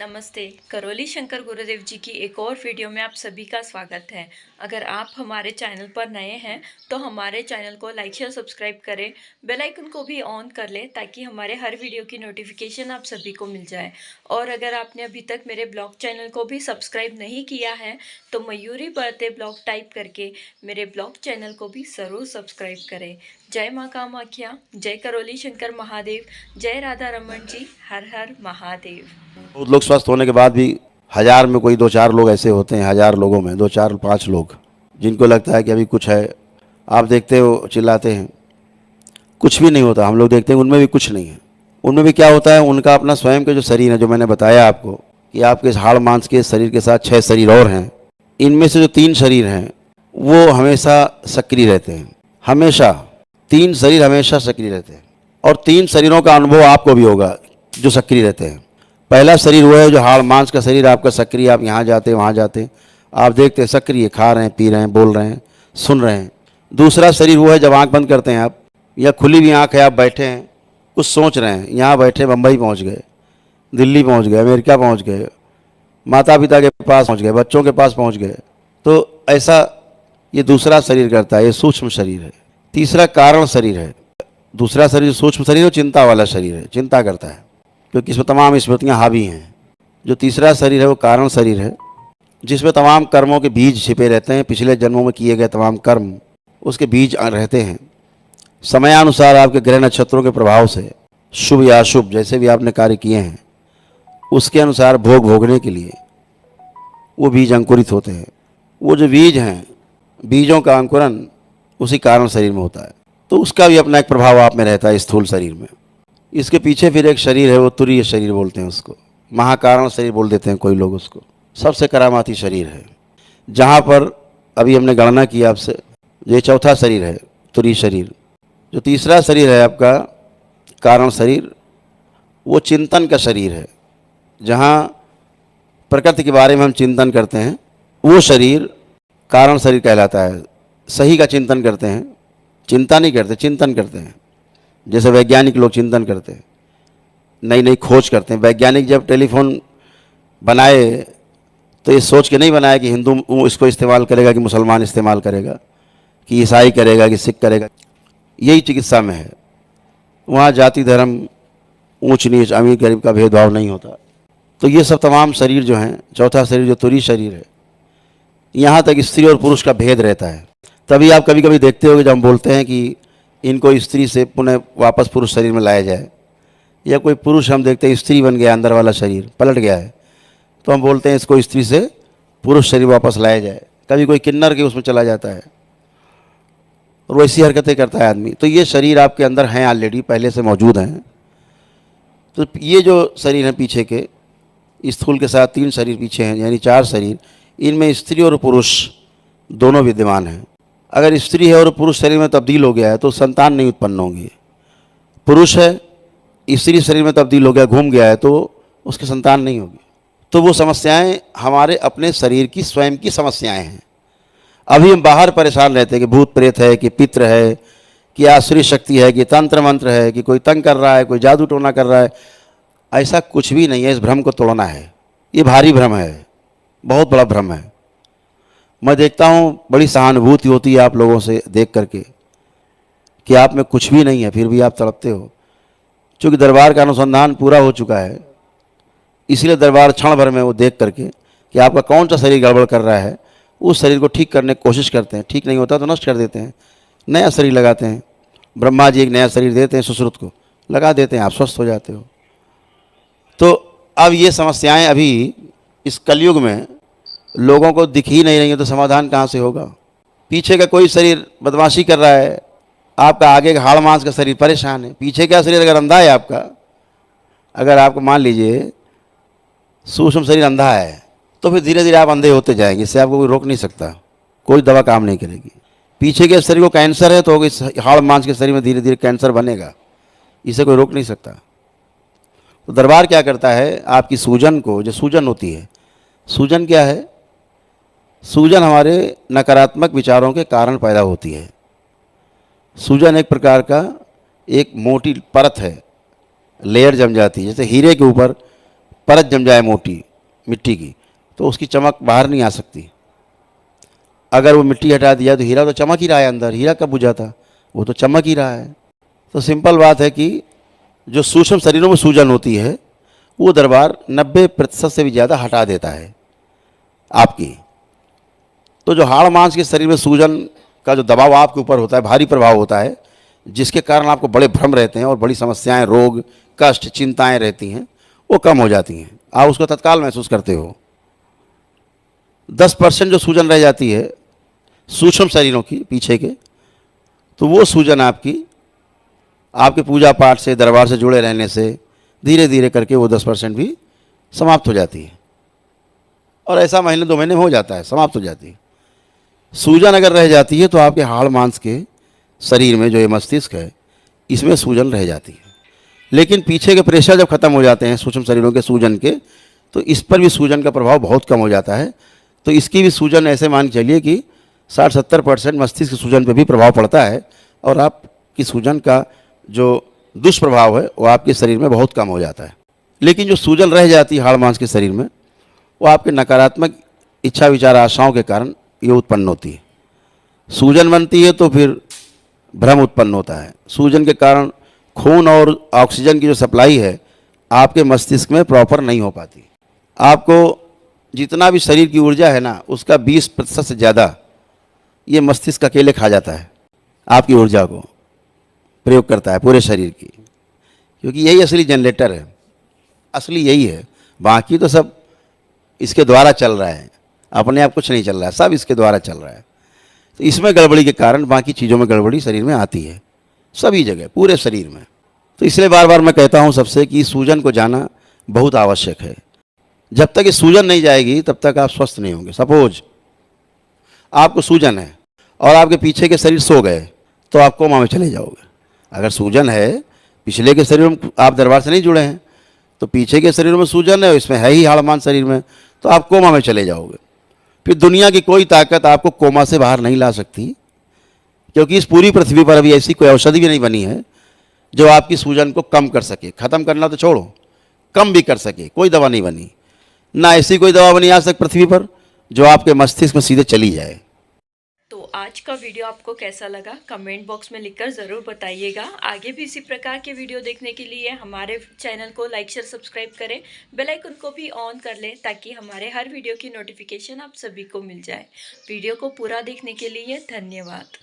नमस्ते। करौली शंकर गुरुदेव जी की एक और वीडियो में आप सभी का स्वागत है। अगर आप हमारे चैनल पर नए हैं तो हमारे चैनल को लाइक शेयर सब्सक्राइब करें, बेल आइकन को भी ऑन कर लें ताकि हमारे हर वीडियो की नोटिफिकेशन आप सभी को मिल जाए। और अगर आपने अभी तक मेरे ब्लॉग चैनल को भी सब्सक्राइब नहीं किया है तो मयूरी बरते ब्लॉग टाइप करके मेरे ब्लॉग चैनल को भी ज़रूर सब्सक्राइब करें। जय माँ कामाख्या, जय करौली शंकर महादेव, जय राधा रमन जी, हर हर महादेव। बहुत लोग स्वस्थ होने के बाद भी हजार में कोई दो चार लोग ऐसे होते हैं, हजार लोगों में दो चार पांच लोग जिनको लगता है कि अभी कुछ है। आप देखते हो चिल्लाते हैं, कुछ भी नहीं होता। हम लोग देखते हैं उनमें भी कुछ नहीं है। उनमें भी क्या होता है, उनका अपना स्वयं का जो शरीर है, जो मैंने बताया आपको कि आपके इस हाड़ मांस के शरीर के साथ 6 शरीर और हैं। इनमें से जो 3 शरीर हैं वो हमेशा सक्रिय रहते हैं। हमेशा 3 शरीर हमेशा सक्रिय रहते हैं और 3 शरीरों का अनुभव आपको भी होगा जो सक्रिय रहते हैं। पहला शरीर वो है जो हाड़ मांस का शरीर आपका सक्रिय, आप यहाँ जाते वहाँ जाते, आप देखते हैं सक्रिय, खा रहे हैं, पी रहे हैं, बोल रहे हैं, सुन रहे हैं। दूसरा शरीर वो है जब आंख बंद करते हैं आप, या खुली भी आंख है, आप बैठे हैं, कुछ सोच रहे हैं, यहाँ बैठे बम्बई पहुँच गए, दिल्ली पहुँच गए, अमेरिका पहुँच गए, माता पिता के पास पहुँच गए, बच्चों के पास पहुँच गए। तो ऐसा ये दूसरा शरीर करता है, ये सूक्ष्म शरीर है। तीसरा कारण शरीर है। दूसरा शरीर जो सूक्ष्म शरीर है, चिंता वाला शरीर है, चिंता करता है क्योंकि इसमें तमाम स्मृतियाँ हावी हैं। जो तीसरा शरीर है वो कारण शरीर है, जिसमें तमाम कर्मों के बीज छिपे रहते हैं। पिछले जन्मों में किए गए तमाम कर्म उसके बीज रहते हैं। समयानुसार आपके ग्रह नक्षत्रों के प्रभाव से शुभ या अशुभ जैसे भी आपने कार्य किए हैं उसके अनुसार भोग भोगने के लिए वो बीज अंकुरित होते हैं। वो जो बीज हैं, बीजों का अंकुरन उसी कारण शरीर में होता है। तो उसका भी अपना एक प्रभाव आप में रहता है स्थूल शरीर में। इसके पीछे फिर एक शरीर है, वो तुरीय शरीर बोलते हैं उसको, महाकारण शरीर बोल देते हैं कोई लोग उसको। सबसे करामाती शरीर है, जहाँ पर अभी हमने गणना की आपसे, ये चौथा शरीर है तुरीय शरीर। जो तीसरा शरीर है आपका कारण शरीर, वो चिंतन का शरीर है, जहाँ प्रकृति के बारे में हम चिंतन करते हैं, वो शरीर कारण शरीर कहलाता है। सही का चिंतन करते हैं, चिंता नहीं करते, चिंतन करते हैं। जैसे वैज्ञानिक लोग चिंतन करते हैं, नई नई खोज करते हैं। वैज्ञानिक जब टेलीफोन बनाए तो ये सोच के नहीं बनाया कि हिंदू इसको इस्तेमाल करेगा कि मुसलमान इस्तेमाल करेगा कि ईसाई करेगा कि सिख करेगा। यही चिकित्सा में है, वहाँ जाति धर्म ऊंच नीच अमीर गरीब का भेदभाव नहीं होता। तो ये सब तमाम शरीर जो हैं, चौथा शरीर जो तुरीय शरीर है, यहाँ तक स्त्री और पुरुष का भेद रहता है। तभी आप कभी कभी देखते होगे जब हम बोलते हैं कि इनको स्त्री से पुनः वापस पुरुष शरीर में लाया जाए, या कोई पुरुष हम देखते हैं स्त्री बन गया, अंदर वाला शरीर पलट गया है, तो हम बोलते हैं इसको स्त्री से पुरुष शरीर वापस लाया जाए। कभी कोई किन्नर के उसमें चला जाता है और वैसी हरकतें करता है आदमी। तो ये शरीर आपके अंदर हैं, ऑलरेडी पहले से मौजूद हैं। तो ये जो शरीर हैं पीछे के, स्थूल के साथ 3 शरीर पीछे हैं, यानी 4 शरीर, इनमें स्त्री और पुरुष दोनों विद्यमान हैं। अगर स्त्री है और पुरुष शरीर में तब्दील हो गया है तो संतान नहीं उत्पन्न होंगी। पुरुष है, स्त्री शरीर में तब्दील हो गया, घूम गया है, तो उसकी संतान नहीं होगी। तो वो समस्याएं हमारे अपने शरीर की स्वयं की समस्याएं हैं। अभी हम बाहर परेशान रहते हैं कि भूत प्रेत है, कि पितृ है, कि आसुरी शक्ति है, कि तंत्र मंत्र है, कि कोई तंग कर रहा है, कोई जादू टोना कर रहा है। ऐसा कुछ भी नहीं है। इस भ्रम को तोड़ना है। ये भारी भ्रम है, बहुत बड़ा भ्रम है। मैं देखता हूँ बड़ी सहानुभूति होती है आप लोगों से देख करके कि आप में कुछ भी नहीं है, फिर भी आप तड़पते हो। क्योंकि दरबार का अनुसंधान पूरा हो चुका है, इसलिए दरबार क्षण भर में वो देख करके कि आपका कौन सा शरीर गड़बड़ कर रहा है, उस शरीर को ठीक करने की कोशिश करते हैं। ठीक नहीं होता तो नष्ट कर देते हैं, नया शरीर लगाते हैं। ब्रह्मा जी एक नया शरीर देते हैं, सुश्रुत को लगा देते हैं, आप स्वस्थ हो जाते हो। तो अब ये समस्याएं अभी इस कलयुग में लोगों को दिख ही नहीं रही है, तो समाधान कहाँ से होगा। पीछे का कोई शरीर बदमाशी कर रहा है, आपका आगे का हाड़ मांस का शरीर परेशान है। पीछे का शरीर अगर अंधा है आपका, अगर आपको मान लीजिए सूक्ष्म शरीर अंधा है, तो फिर धीरे धीरे आप अंधे होते जाएंगे। इससे आपको कोई रोक नहीं सकता, कोई दवा काम नहीं करेगी। पीछे के शरीर को कैंसर है तो इस हाड़ मांस के शरीर में धीरे धीरे कैंसर बनेगा, इसे कोई रोक नहीं सकता। तो दरबार क्या करता है, आपकी सूजन को, जो सूजन होती है, सूजन क्या है, सूजन हमारे नकारात्मक विचारों के कारण पैदा होती है। सूजन एक प्रकार का एक मोटी परत है, लेयर जम जाती है। जैसे हीरे के ऊपर परत जम जाए मोटी मिट्टी की, तो उसकी चमक बाहर नहीं आ सकती। अगर वो मिट्टी हटा दिया तो हीरा तो चमक ही रहा है अंदर, हीरा कब बुझा था, वो तो चमक ही रहा है। तो सिंपल बात है कि जो सूक्ष्म शरीरों में सूजन होती है वो दरबार 90% से भी ज़्यादा हटा देता है आपकी। तो जो हाड़ मांस के शरीर में सूजन का जो दबाव आपके ऊपर होता है, भारी प्रभाव होता है, जिसके कारण आपको बड़े भ्रम रहते हैं और बड़ी समस्याएं, रोग, कष्ट, चिंताएं रहती हैं, वो कम हो जाती हैं। आप उसको तत्काल महसूस करते हो। 10% जो सूजन रह जाती है सूक्ष्म शरीरों की पीछे के, तो वो सूजन आपके पूजा पाठ से, दरबार से जुड़े रहने से धीरे धीरे करके वो 10% भी समाप्त हो जाती है। और ऐसा महीने 2 महीने में हो जाता है, समाप्त हो जाती है। सूजन अगर रह जाती है तो आपके हाड़ मांस के शरीर में जो ये मस्तिष्क है, इसमें सूजन रह जाती है। लेकिन पीछे के प्रेशर जब खत्म हो जाते हैं सूक्ष्म शरीरों के सूजन के, तो इस पर भी सूजन का प्रभाव बहुत कम हो जाता है। तो इसकी भी सूजन ऐसे मान के चलिए कि 60-70% मस्तिष्क सूजन पर भी प्रभाव पड़ता है, और आपकी सूजन का जो दुष्प्रभाव है वो आपके शरीर में बहुत कम हो जाता है। लेकिन जो सूजन रह जाती है हाड़ मांस के शरीर में, वो आपके नकारात्मक इच्छा, विचार, आशाओं के कारण ये उत्पन्न होती है। सूजन बनती है तो फिर भ्रम उत्पन्न होता है। सूजन के कारण खून और ऑक्सीजन की जो सप्लाई है आपके मस्तिष्क में प्रॉपर नहीं हो पाती। आपको जितना भी शरीर की ऊर्जा है ना, उसका 20% से ज़्यादा ये मस्तिष्क अकेले खा जाता है, आपकी ऊर्जा को प्रयोग करता है पूरे शरीर की, क्योंकि यही असली जनरेटर है, असली यही है। बाकी तो सब इसके द्वारा चल रहा है, अपने आप कुछ नहीं चल रहा है, सब इसके द्वारा चल रहा है। तो इसमें गड़बड़ी के कारण बाकी चीज़ों में गड़बड़ी शरीर में आती है, सभी जगह, पूरे शरीर में। तो इसलिए बार बार मैं कहता हूँ सबसे कि सूजन को जाना बहुत आवश्यक है। जब तक ये सूजन नहीं जाएगी तब तक आप स्वस्थ नहीं होंगे। सपोज आपको सूजन है और आपके पीछे के शरीर सो गए, तो आप कोमा में चले जाओगे। अगर सूजन है, पिछले के शरीर में आप दरबार से नहीं जुड़े हैं, तो पीछे के शरीर में सूजन है, इसमें है ही हाड़ मांस शरीर में, तो आप कोमा में चले जाओगे। फिर दुनिया की कोई ताकत आपको कोमा से बाहर नहीं ला सकती, क्योंकि इस पूरी पृथ्वी पर अभी ऐसी कोई औषधि भी नहीं बनी है जो आपकी सूजन को कम कर सके। ख़त्म करना तो छोड़ो, कम भी कर सके, कोई दवा नहीं बनी। ना ऐसी कोई दवा बनी आज तक पृथ्वी पर जो आपके मस्तिष्क में सीधे चली जाए। तो आज का वीडियो आपको कैसा लगा कमेंट बॉक्स में लिखकर ज़रूर बताइएगा। आगे भी इसी प्रकार के वीडियो देखने के लिए हमारे चैनल को लाइक, शेयर, सब्सक्राइब करें। बेल आइकन को भी ऑन कर लें ताकि हमारे हर वीडियो की नोटिफिकेशन आप सभी को मिल जाए। वीडियो को पूरा देखने के लिए धन्यवाद।